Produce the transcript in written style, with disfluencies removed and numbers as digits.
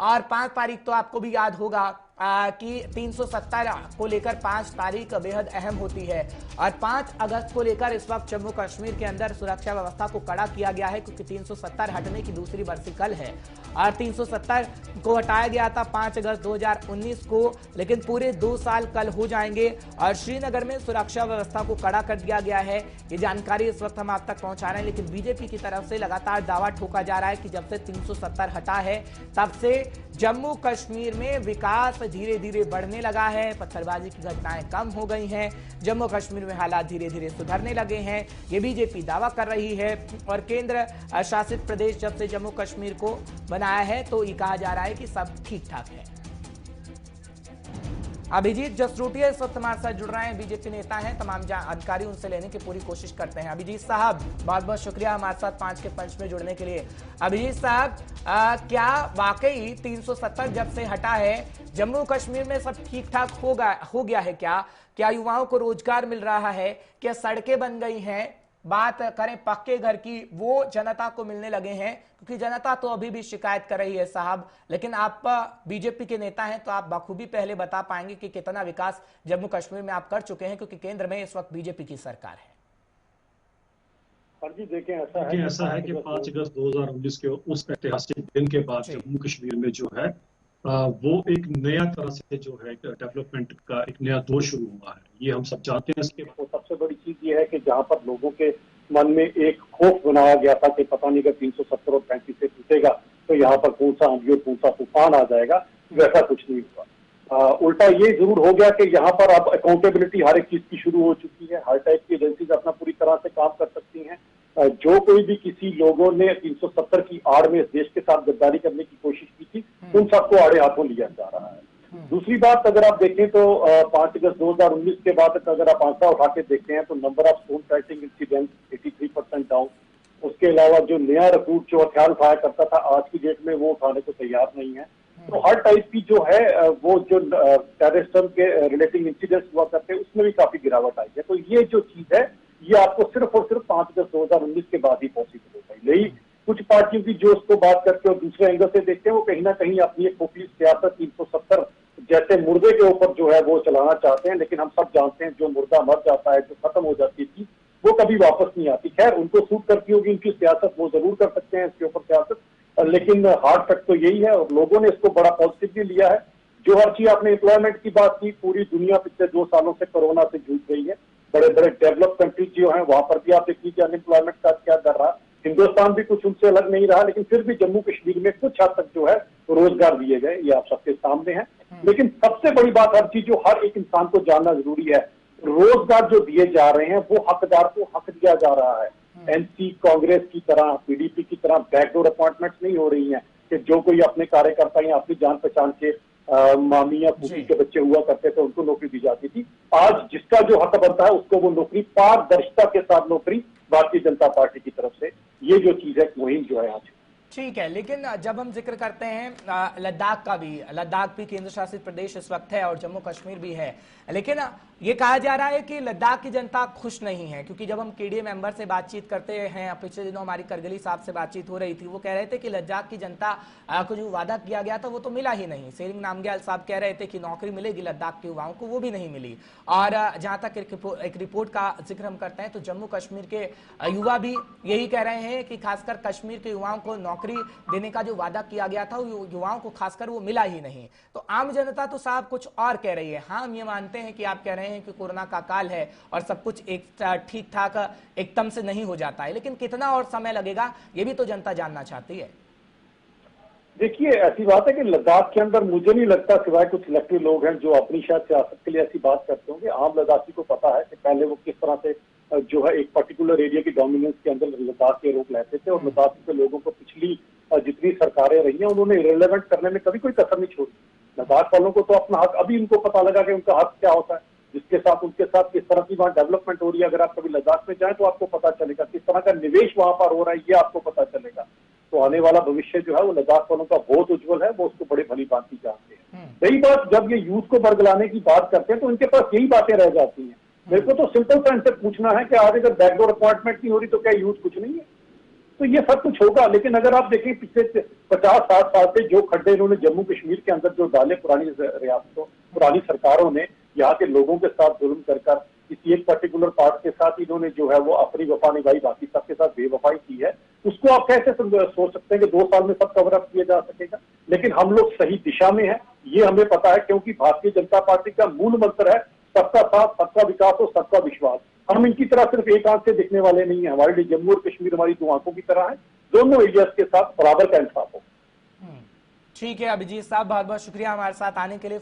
और 5 तारीख तो आपको भी याद होगा कि 370 को लेकर 5 तारीख बेहद अहम होती है और 5 अगस्त को लेकर इस वक्त जम्मू कश्मीर के अंदर सुरक्षा व्यवस्था को कड़ा किया गया है, क्योंकि 370 हटने की दूसरी बरसी कल है और 370 को हटाया गया था 5 अगस्त 2019 को, लेकिन पूरे 2 साल कल हो जाएंगे और श्रीनगर में सुरक्षा व्यवस्था को कड़ा कर दिया गया है। ये जानकारी इस वक्त हम आप तक पहुंचा रहे हैं, लेकिन बीजेपी की तरफ से लगातार दावा ठोका जा रहा है कि जब से 370 हटा है तब से जम्मू कश्मीर में विकास धीरे धीरे बढ़ने लगा है, पत्थरबाजी की घटनाएं कम हो गई हैं, जम्मू कश्मीर में हालात धीरे धीरे सुधरने लगे हैं, ये बीजेपी दावा कर रही है। और केंद्र शासित प्रदेश जब से जम्मू कश्मीर को बनाया है तो ये कहा जा रहा है कि सब ठीक ठाक है। अभिजीत जसरोटिया इस वक्त हमारे साथ जुड़ रहे हैं, बीजेपी नेता हैं, तमाम जानकारी उनसे लेने की पूरी कोशिश करते हैं। अभिजीत साहब बहुत बहुत शुक्रिया हमारे साथ 5 के पंच में जुड़ने के लिए। अभिजीत साहब, क्या वाकई 370 जब से हटा है जम्मू कश्मीर में सब ठीक ठाक हो गया है? क्या युवाओं को रोजगार मिल रहा है? क्या सड़कें बन गई हैं? बात करें पक्के घर की, वो जनता को मिलने लगे हैं? क्योंकि जनता तो अभी भी शिकायत कर रही है साहब, लेकिन आप बीजेपी के नेता हैं तो आप बखूबी पहले बता पाएंगे कि कितना विकास जम्मू कश्मीर में आप कर चुके हैं, क्योंकि केंद्र में इस वक्त बीजेपी की सरकार है। जी देखें, ऐसा है कि 5 अगस्त 2019 के उस ऐतिहासिक दिन के बाद जम्मू कश्मीर में जो है वो एक नया तरह से जो है डेवलपमेंट का एक नया दौर शुरू हुआ है, ये हम सब जानते हैं। इसके तो सबसे बड़ी चीज ये है कि जहां पर लोगों के मन में एक खौफ बनाया गया था कि पता नहीं अगर 370 और 35 से टूटेगा तो यहाँ पर कौन सा आंधी और कौन सा तूफान आ जाएगा, वैसा कुछ नहीं हुआ। उल्टा ये जरूर हो गया कि यहाँ पर अब अकाउंटेबिलिटी हर एक चीज की शुरू हो चुकी है, हर टाइप की एजेंसीज अपना पूरी तरह से काम कर सकती हैं। जो कोई भी किसी लोगों ने 370 की आड़ में इस देश के साथ गद्दारी करने की कोशिश की थी, उन सबको आड़े हाथों लिया जा रहा है। दूसरी बात, अगर आप देखें तो 5 अगस्त 2019 के बाद अगर आप आंकड़ा उठा के देखते हैं तो number of stone fighting incident 83% down. उसके अलावा जो नया रिक्रूट जो हथियार उठाया करता था, आज की डेट में वो उठाने को तैयार नहीं है। तो हर टाइप की जो है वो जो टेररिज्म के रिलेटिंग इंसिडेंट्स हुआ करते हैं उसमें भी काफी गिरावट आई है। तो ये जो चीज है ये आपको सिर्फ और सिर्फ 5 अगस्त 2019 के बाद ही पॉसिबल हो पाई। यही कुछ पार्टियों की जो उसको बात करके और दूसरे एंगल से देखते हैं, वो कहीं ना कहीं अपनी एक खोखली सियासत 370 जैसे मुर्दे के ऊपर जो है वो चलाना चाहते हैं, लेकिन हम सब जानते हैं जो मुर्दा मर जाता है, जो खत्म हो जाती थी, वो कभी वापस नहीं आती। खैर उनको सूट करती होगी उनकी सियासत, वो जरूर कर सकते हैं इसके ऊपर सियासत, लेकिन हार्ड फैक्ट तो यही है और लोगों ने इसको बड़ा पॉजिटिवली लिया है। जो हर चीज आपने एम्प्लॉयमेंट की बात की, पूरी दुनिया पिछले 2 सालों से कोरोना से जूझ रही है। बड़े बड़े डेवलप कंट्रीज जो हैं वहां पर भी आप देख लीजिए अनएम्प्लॉयमेंट का क्या कर रहा। हिंदुस्तान भी कुछ उनसे अलग नहीं रहा, लेकिन फिर भी जम्मू कश्मीर में कुछ हद तक जो है रोजगार दिए गए, ये आप सबके सामने है। लेकिन सबसे बड़ी बात हर चीज जो हर एक इंसान को जानना जरूरी है, रोजगार जो दिए जा रहे हैं वो हकदार को हक दिया जा रहा है। एनसी कांग्रेस की तरह, पीडीपी की तरह बैकडोर अपॉइंटमेंट्स नहीं हो रही हैं कि जो कोई अपने कार्यकर्ता या अपनी जान पहचान के मामी या फूफी के बच्चे हुआ करते थे उनको नौकरी दी जाती थी। आज जिसका जो हक बनता है उसको वो नौकरी पारदर्शिता के साथ नौकरी भारतीय जनता पार्टी की तरफ से, ये जो चीज है मुहिम जो है आज। ठीक है, लेकिन जब हम जिक्र करते हैं लद्दाख का भी, लद्दाख भी केंद्र शासित प्रदेश इस वक्त है और जम्मू कश्मीर भी है, लेकिन ये कहा जा रहा है कि लद्दाख की जनता खुश नहीं है, क्योंकि जब हम केडीए मेंबर से बातचीत करते हैं, पिछले दिनों हमारी करगिली साहब से बातचीत हो रही थी, वो कह रहे थे कि लद्दाख की जनता को जो वादा किया गया था वो तो मिला ही नहीं। सेरिंग नामग्याल साहब कह रहे थे कि नौकरी मिलेगी लद्दाख के युवाओं को, वो भी नहीं मिली। और जहां तक एक रिपोर्ट का जिक्र हम करते हैं तो जम्मू कश्मीर के युवा भी यही कह रहे हैं कि खासकर कश्मीर के युवाओं को नौकरी देने का जो वादा किया गया था युवाओं को खासकर वो मिला ही नहीं। तो आम जनता तो साहब कुछ और कह रही है। हाँ, हम ये मानते हैं कि आप कह रहे हैं कि कोरोना का काल है और सब कुछ एक ठीक ठाक एकदम से नहीं हो जाता है, लेकिन कितना और समय लगेगा ये भी तो जनता जानना चाहती है। देखिए, ऐसी बात है कि लद्दाख के अंदर मुझे नहीं लगता, सिवाय कुछ सिलेक्टिव लोग हैं जो अपनी शायद सियासत के लिए ऐसी बात करते होंगे, आम लद्दाखी को पता है कि पहले वो किस तरह से जो है एक पर्टिकुलर एरिया की डोमिनेंस के अंदर लद्दाख के रोक लेते थे और लद्दाख के लोगों को पिछली जितनी सरकारें रही हैं उन्होंने इरेलेवेंट करने में कभी कोई कसर नहीं छोड़ी। लद्दाख वालों को तो अपना हक अभी उनको पता लगा कि उनका हक क्या होता है, जिसके साथ उनके साथ किस तरह की वहाँ डेवलपमेंट हो रही है। अगर आप कभी लद्दाख में जाएं तो आपको पता चलेगा किस तरह का निवेश वहां पर हो रहा है, ये आपको पता चलेगा। तो आने वाला भविष्य जो है वो लद्दाख वालों का बहुत उज्जवल है, वो उसको बड़े भली भांति जानते हैं। यही बात जब ये यूथ को बरगलाने की बात करते हैं तो इनके पास यही बातें रह जाती हैं। मेरे को तो सिंपल सा इनसे पूछना है कि आज अगर बैकडोर अपॉइंटमेंट नहीं हो रही तो क्या यूथ कुछ नहीं है? तो ये सब कुछ होगा। लेकिन अगर आप देखें पिछले 50-60 साल से जो खड्डे इन्होंने जम्मू कश्मीर के अंदर जो डाले पुरानी रियासतों, पुरानी सरकारों ने यहाँ के लोगों के साथ जुल्म कर किसी एक पर्टिकुलर पार्ट के साथ इन्होंने जो है वो अपनी वफा निभाई, बाकी सबके साथ बेवफाई की है, उसको आप कैसे सोच सकते हैं कि 2 साल में सब कवर अप किया जा सकेगा। लेकिन हम लोग सही दिशा में हैं, ये हमें पता है, क्योंकि भारतीय जनता पार्टी का मूल मंत्र है सबका साथ, सबका विकास और सबका विश्वास। हम इनकी तरह सिर्फ एक आंख से दिखने वाले नहीं है, हमारे लिए जम्मू और कश्मीर हमारी 2 आंखों की तरह है, दोनों एरियाज के साथ बराबर का इंसाफ हो। ठीक है अभिजीत साहब, बहुत बहुत शुक्रिया हमारे साथ आने के लिए।